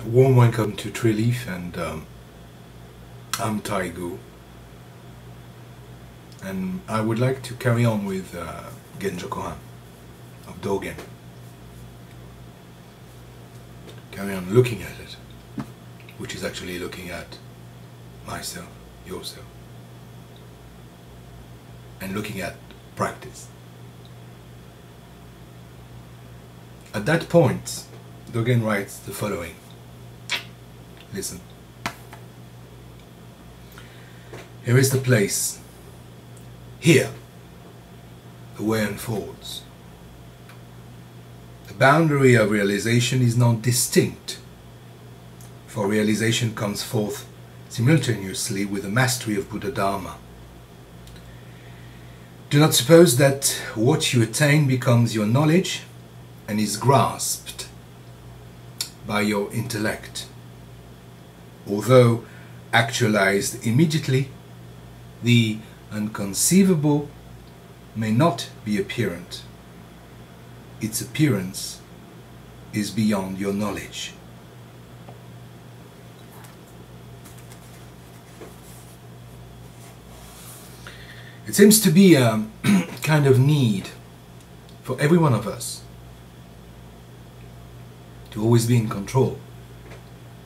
A warm welcome to Tree Leaf, and I'm Taigu, and I would like to carry on with genjokoan of Dogen. Carry on looking at it, which is actually looking at myself, yourself, and looking at practice. At that point, Dogen writes the following. Listen. Here is the place. Here, the way unfolds. The boundary of realization is not distinct, for realization comes forth simultaneously with the mastery of Buddha Dharma. Do not suppose that what you attain becomes your knowledge and is grasped by your intellect. Although actualized immediately, the unconceivable may not be apparent. Its appearance is beyond your knowledge. It seems to be a kind of need for every one of us to always be in control,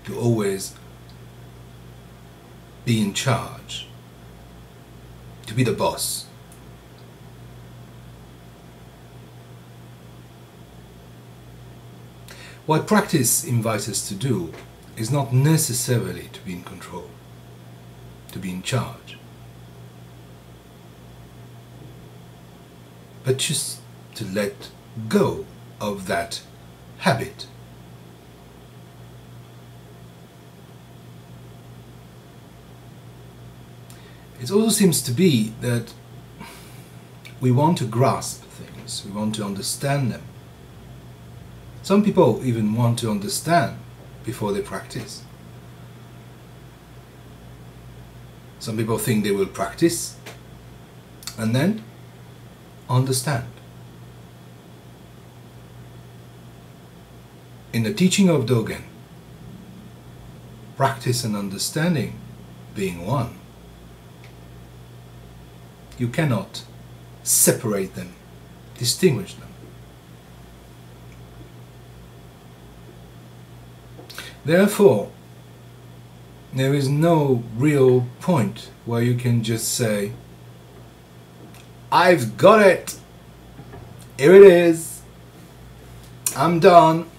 to always be in charge, to be the boss. What practice invites us to do is not necessarily to be in control, to be in charge, but just to let go of that habit. It also seems to be that we want to grasp things, we want to understand them. Some people even want to understand before they practice. Some people think they will practice and then understand. In the teaching of Dogen, practice and understanding being one, you cannot separate them, distinguish them. Therefore, there is no real point where you can just say, I've got it, here it is, I'm done.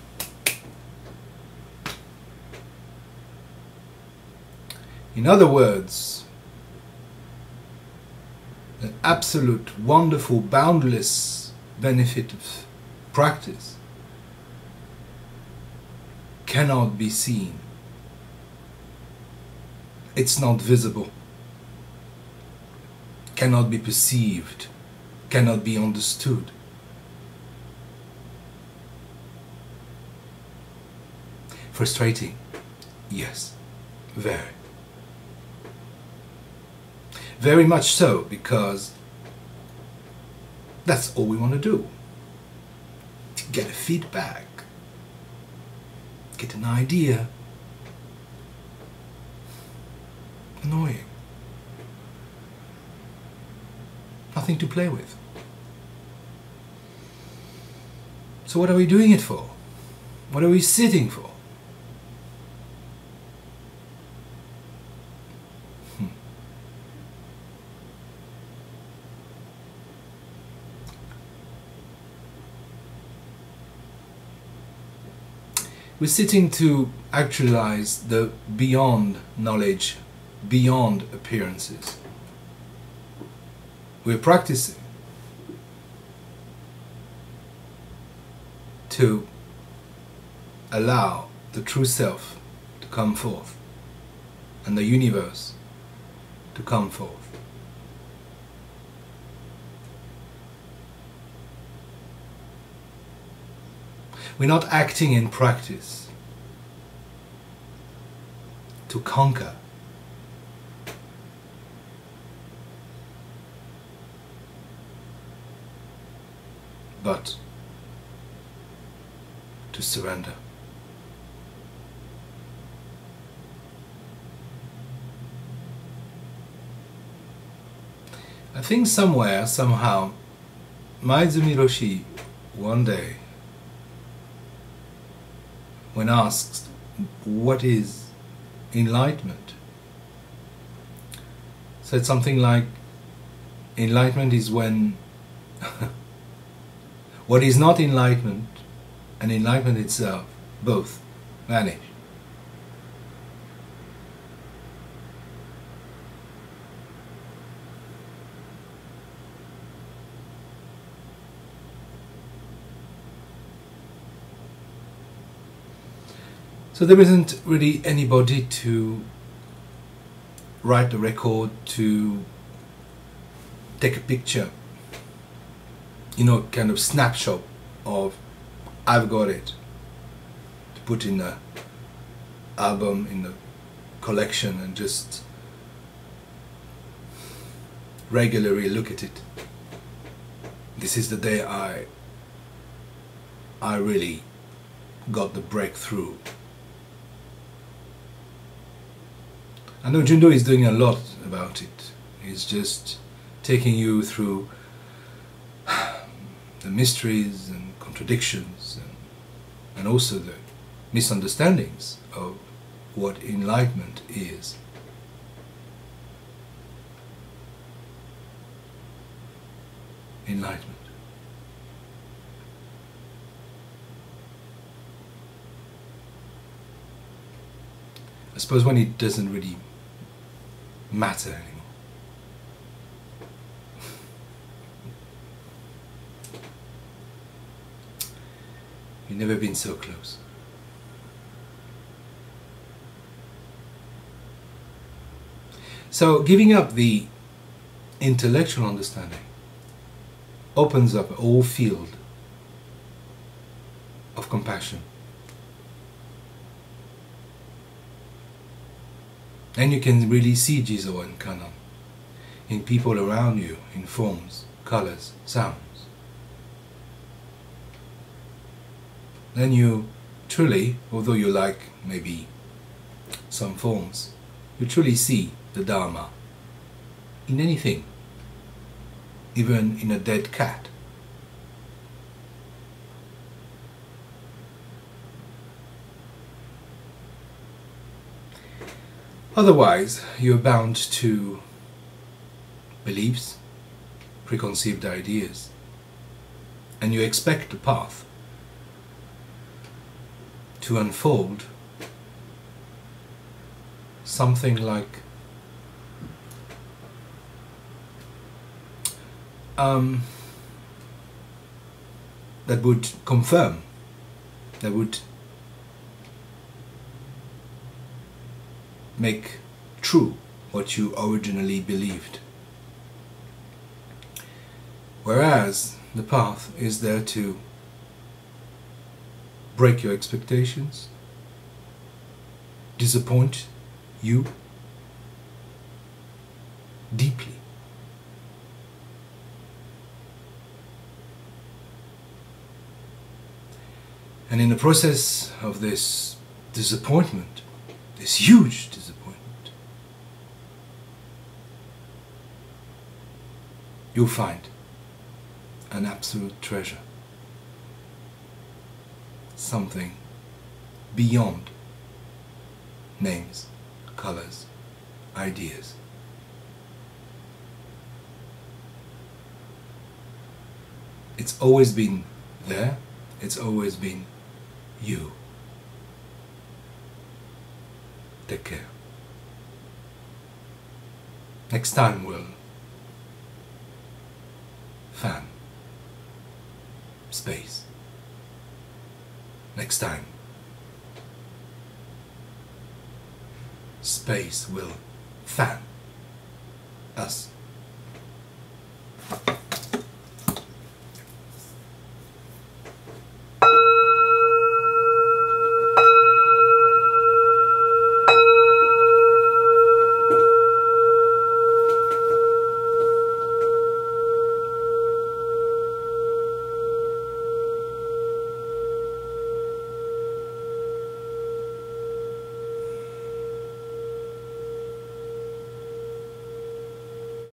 In other words, the absolute, wonderful, boundless benefit of practice cannot be seen. It's not visible, cannot be perceived, cannot be understood. Frustrating? Yes, very. Very much so, because that's all we want to do. To get a feedback, get an idea. Annoying. Nothing to play with. So what are we doing it for? What are we sitting for? We're sitting to actualize the beyond knowledge, beyond appearances. We're practicing to allow the true self to come forth and the universe to come forth. We're not acting in practice to conquer, but to surrender. I think somewhere, somehow, Maizumi Roshi one day, when asked what is enlightenment, said something like, enlightenment is when what is not enlightenment and enlightenment itself both vanish. So there isn't really anybody to write a record, to take a picture, kind of snapshot of I've got it, to put in a album, in a collection, and just regularly look at it. This is the day I really got the breakthrough. I know Jundo is doing a lot about it. He's just taking you through the mysteries and contradictions and also the misunderstandings of what enlightenment is. Enlightenment. I suppose when it doesn't really matter anymore. You've never been so close. So giving up the intellectual understanding opens up a whole field of compassion. Then you can really see genjokoan canon in people around you, in forms, colors, sounds. Then you truly, although you like maybe some forms, you truly see the Dharma in anything, even in a dead cat. Otherwise, you're bound to beliefs, preconceived ideas, and you expect the path to unfold something like that would confirm, that would make true what you originally believed. Whereas the path is there to break your expectations, disappoint you deeply. And in the process of this disappointment, this huge disappointment, you'll find an absolute treasure. Something beyond names, colors, ideas. It's always been there, it's always been you. Take care. Next time we'll fan space. Next time space will fan us.